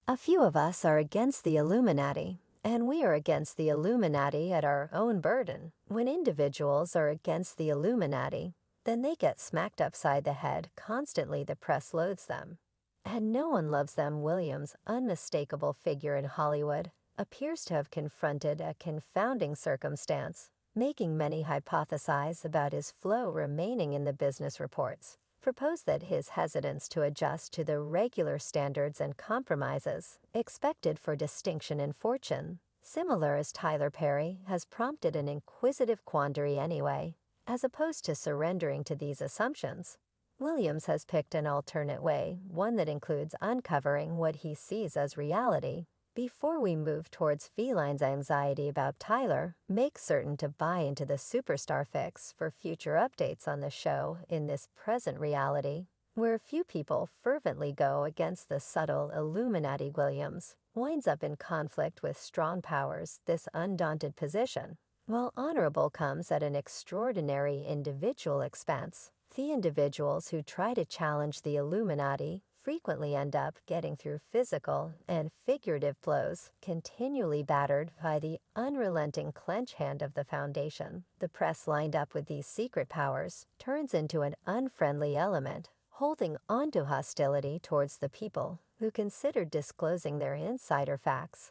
A few of us are against the Illuminati, and we are against the Illuminati at our own burden. When individuals are against the Illuminati, then they get smacked upside the head constantly. The press loads them. And no one loves them. Williams' unmistakable figure in Hollywood appears to have confronted a confounding circumstance, making many hypothesize about his flow remaining in the business reports. Proposed that his hesitance to adjust to the regular standards and compromises expected for distinction in fortune, similar as Tyler Perry, has prompted an inquisitive quandary anyway. As opposed to surrendering to these assumptions, Williams has picked an alternate way, one that includes uncovering what he sees as reality. Before we move towards Feline's anxiety about Tyler, make certain to buy into the superstar fix for future updates on the show in this present reality, where few people fervently go against the subtle Illuminati. Williams winds up in conflict with strong powers. This undaunted position, while honorable, comes at an extraordinary individual expense. The individuals who try to challenge the Illuminati frequently end up getting through physical and figurative blows, continually battered by the unrelenting clench hand of the Foundation. The press, lined up with these secret powers, turns into an unfriendly element, holding onto hostility towards the people who considered disclosing their insider facts.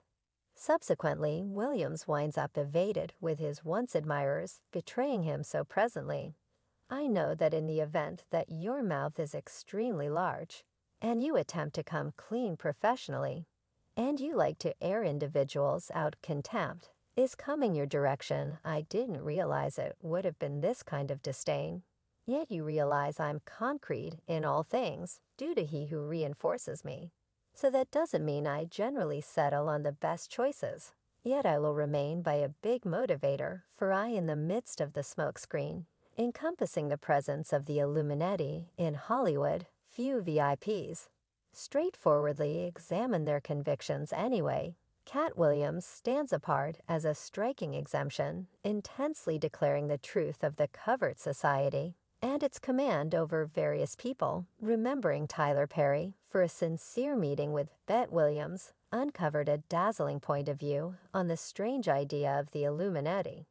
Subsequently, Williams winds up evaded, with his once admirers betraying him so presently. I know that in the event that your mouth is extremely large, and you attempt to come clean professionally, and you like to air individuals out, contempt is coming your direction. I didn't realize it would have been this kind of disdain. Yet you realize I'm concrete in all things, due to he who reinforces me. So that doesn't mean I generally settle on the best choices. Yet I will remain by a big motivator, for I, in the midst of the smokescreen, encompassing the presence of the Illuminati in Hollywood, few VIPs straightforwardly examine their convictions anyway. Katt Williams stands apart as a striking exemption, intensely declaring the truth of the covert society and its command over various people. Remembering Tyler Perry for a sincere meeting with Bet, Williams uncovered a dazzling point of view on the strange idea of the Illuminati.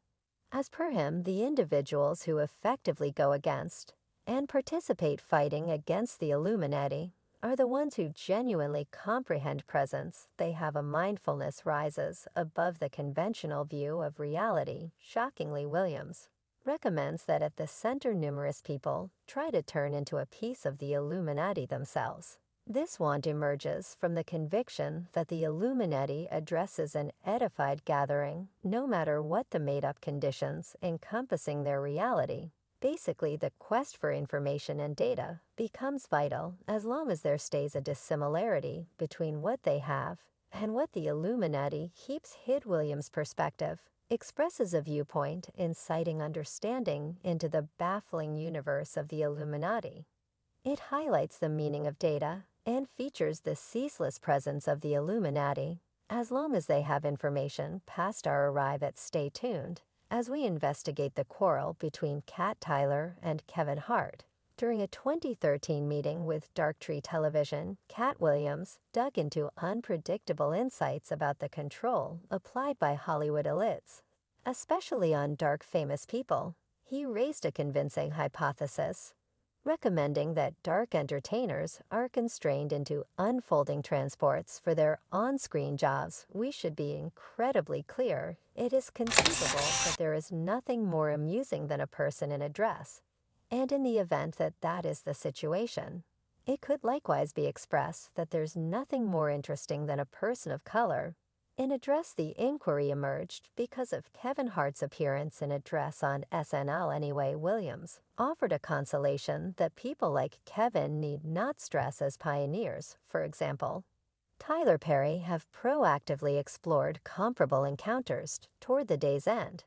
As per him, the individuals who effectively go against and participate fighting against the Illuminati are the ones who genuinely comprehend presence. They have a mindfulness rises above the conventional view of reality. Shockingly, Williams recommends that at the center numerous people try to turn into a piece of the Illuminati themselves. This want emerges from the conviction that the Illuminati addresses an edified gathering, no matter what the made-up conditions encompassing their reality. Basically, the quest for information and data becomes vital as long as there stays a dissimilarity between what they have and what the Illuminati keeps hid. Williams' perspective expresses a viewpoint inciting understanding into the baffling universe of the Illuminati. It highlights the meaning of data and features the ceaseless presence of the Illuminati. As long as they have information past our arrive at, stay tuned as we investigate the quarrel between Katt Tyler and Kevin Hart. During a 2013 meeting with Darktree Television, Katt Williams dug into unpredictable insights about the control applied by Hollywood elites, especially on dark famous people. He raised a convincing hypothesis, recommending that dark entertainers are constrained into unfolding transports for their on-screen jobs. We should be incredibly clear. It is conceivable that there is nothing more amusing than a person in a dress, and in the event that that is the situation, it could likewise be expressed that there's nothing more interesting than a person of color in a dress. The inquiry emerged because of Kevin Hart's appearance in a dress on SNL anyway. Williams offered a consolation that people like Kevin need not stress as pioneers. For example, Tyler Perry have proactively explored comparable encounters toward the day's end.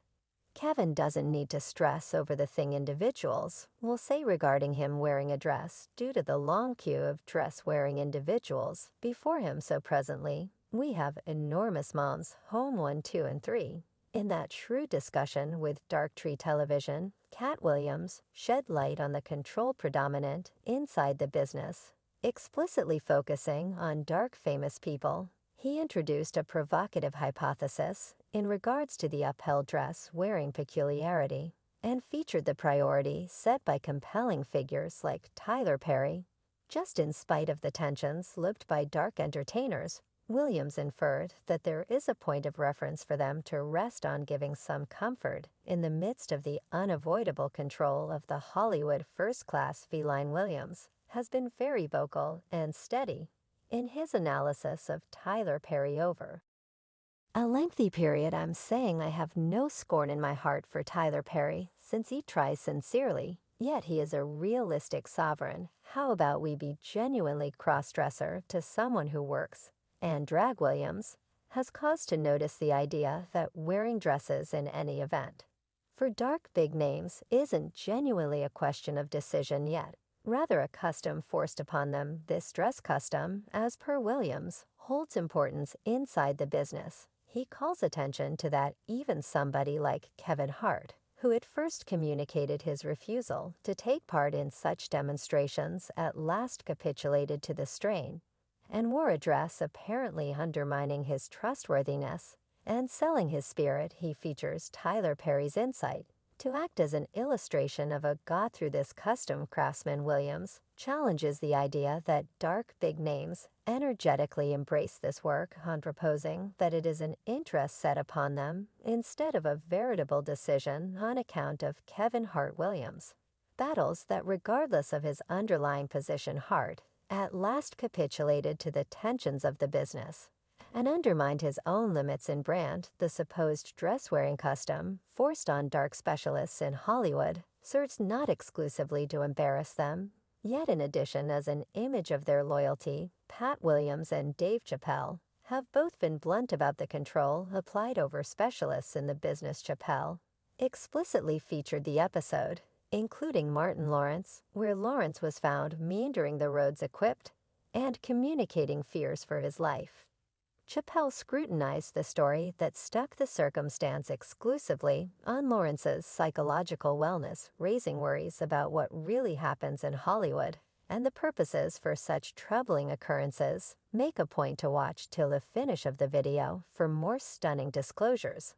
Kevin doesn't need to stress over the thing individuals will say regarding him wearing a dress due to the long queue of dress-wearing individuals before him. So presently, we have enormous moms, home 1, 2, and 3. In that shrewd discussion with Darktree Television, Katt Williams shed light on the control predominant inside the business Explicitly focusing on dark famous people, he introduced a provocative hypothesis in regards to the upheld dress wearing peculiarity, and featured the priority set by compelling figures like Tyler Perry. Just in spite of the tensions looped by dark entertainers, Williams inferred that there is a point of reference for them to rest on, giving some comfort in the midst of the unavoidable control of the Hollywood first-class feline. Williams has been very vocal and steady in his analysis of Tyler Perry over a lengthy period. I'm saying I have no scorn in my heart for Tyler Perry, since he tries sincerely, yet he is a realistic sovereign. How about we be genuinely cross-dresser to someone who works? And drag. Williams has cause to notice the idea that wearing dresses in any event for dark big names isn't genuinely a question of decision yet, rather a custom forced upon them. This dress custom, as per Williams, holds importance inside the business. He calls attention to that even somebody like Kevin Hart, who at first communicated his refusal to take part in such demonstrations, at last capitulated to the strain and wore a dress apparently undermining his trustworthiness and selling his spirit. He features Tyler Perry's insight to act as an illustration of a got through this custom craftsman. Williams challenges the idea that dark big names energetically embrace this work on proposing that it is an interest set upon them instead of a veritable decision on account of Kevin Hart. Williams battles that regardless of his underlying position, Hart at last capitulated to the tensions of the business and undermined his own limits in brand. The supposed dress-wearing custom forced on dark specialists in Hollywood serves not exclusively to embarrass them, yet in addition as an image of their loyalty. Pat Williams and Dave Chappelle have both been blunt about the control applied over specialists in the business. Chappelle explicitly featured the episode, including Martin Lawrence, where Lawrence was found meandering the roads equipped and communicating fears for his life. Chappelle scrutinized the story that stuck the circumstance exclusively on Lawrence's psychological wellness, raising worries about what really happens in Hollywood and the purposes for such troubling occurrences. Make a point to watch till the finish of the video for more stunning disclosures.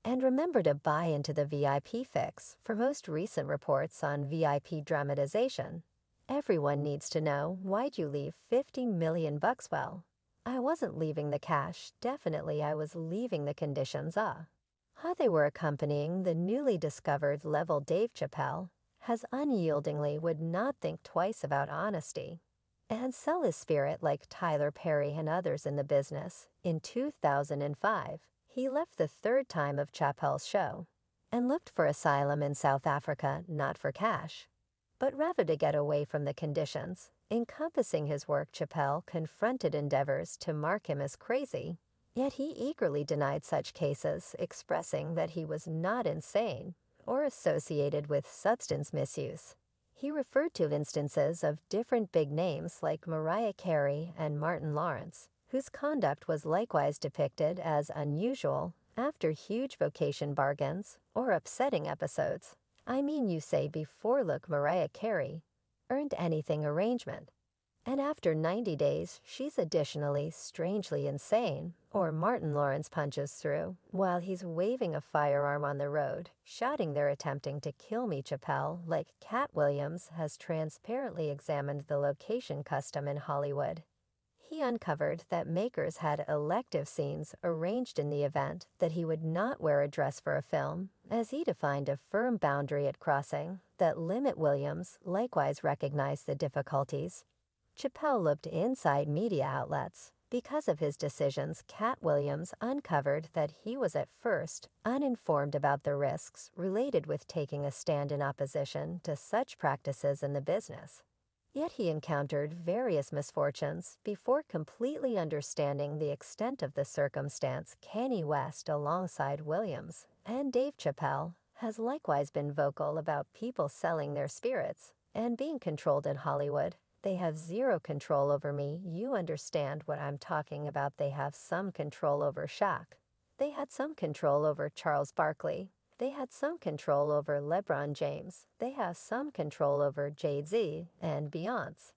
And remember to buy into the VIP fix for most recent reports on VIP dramatization. Everyone needs to know, why'd you leave $50 million? Well, I wasn't leaving the cash, definitely I was leaving the conditions. How they were accompanying the newly discovered level. Dave Chappelle has unyieldingly would not think twice about honesty and sell his spirit like Tyler Perry and others in the business. In 2005, he left the third time of Chappelle's show and looked for asylum in South Africa, not for cash, but rather to get away from the conditions encompassing his work. Chappelle confronted endeavors to mark him as crazy, yet he eagerly denied such cases, expressing that he was not insane or associated with substance misuse. He referred to instances of different big names like Mariah Carey and Martin Lawrence, whose conduct was likewise depicted as unusual after huge vacation bargains or upsetting episodes. I mean, you say before, look, Mariah Carey earned anything arrangement, and after 90 days she's additionally strangely insane. Or Martin Lawrence punches through while he's waving a firearm on the road, shouting they're attempting to kill me. Chappelle, like Katt Williams, has transparently examined the location custom in Hollywood. He uncovered that makers had elective scenes arranged in the event that he would not wear a dress for a film, as he defined a firm boundary at crossing that limit. Williams likewise recognized the difficulties. Chappelle looked inside media outlets. Because of his decisions, Katt Williams uncovered that he was at first uninformed about the risks related with taking a stand in opposition to such practices in the business. Yet he encountered various misfortunes before completely understanding the extent of the circumstance. Kanye West, alongside Williams and Dave Chappelle, has likewise been vocal about people selling their spirits and being controlled in Hollywood. They have zero control over me. You understand what I'm talking about. They have some control over Shaq. They had some control over Charles Barkley. They had some control over LeBron James. They have some control over Jay-Z and Beyoncé.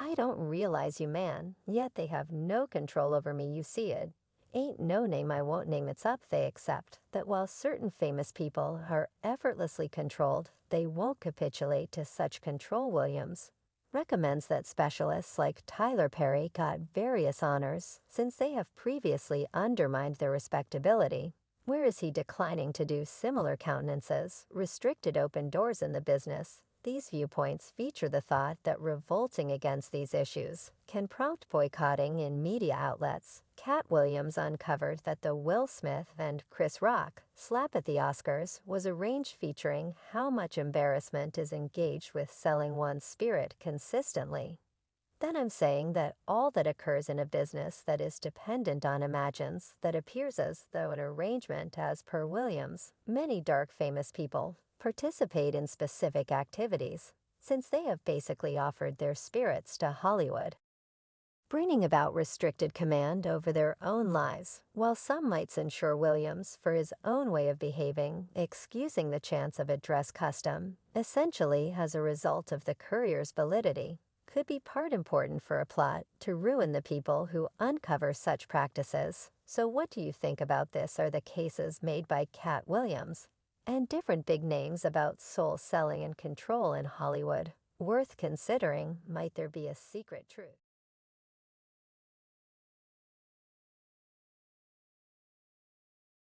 I don't realize you, man, yet they have no control over me, you see it. Ain't no name I won't name it's up they accept that while certain famous people are effortlessly controlled, they won't capitulate to such control. Williams recommends that specialists like Tyler Perry got various honors since they have previously undermined their respectability. Where is he declining to do similar countenances, restricted open doors in the business? These viewpoints feature the thought that revolting against these issues can prompt boycotting in media outlets. Katt Williams uncovered that the Will Smith and Chris Rock slap at the Oscars was arranged featuring how much embarrassment is engaged with selling one's spirit consistently. Then I'm saying that all that occurs in a business that is dependent on imagines that appears as though an arrangement as per Williams. Many dark famous people participate in specific activities, since they have basically offered their spirits to Hollywood, bringing about restricted command over their own lives, while some might censure Williams for his own way of behaving, excusing the chance of a dress custom, essentially as a result of the courier's validity, could be part important for a plot to ruin the people who uncover such practices. So what do you think about this are the cases made by Katt Williams and different big names about soul selling and control in Hollywood? Worth considering. Might there be a secret truth?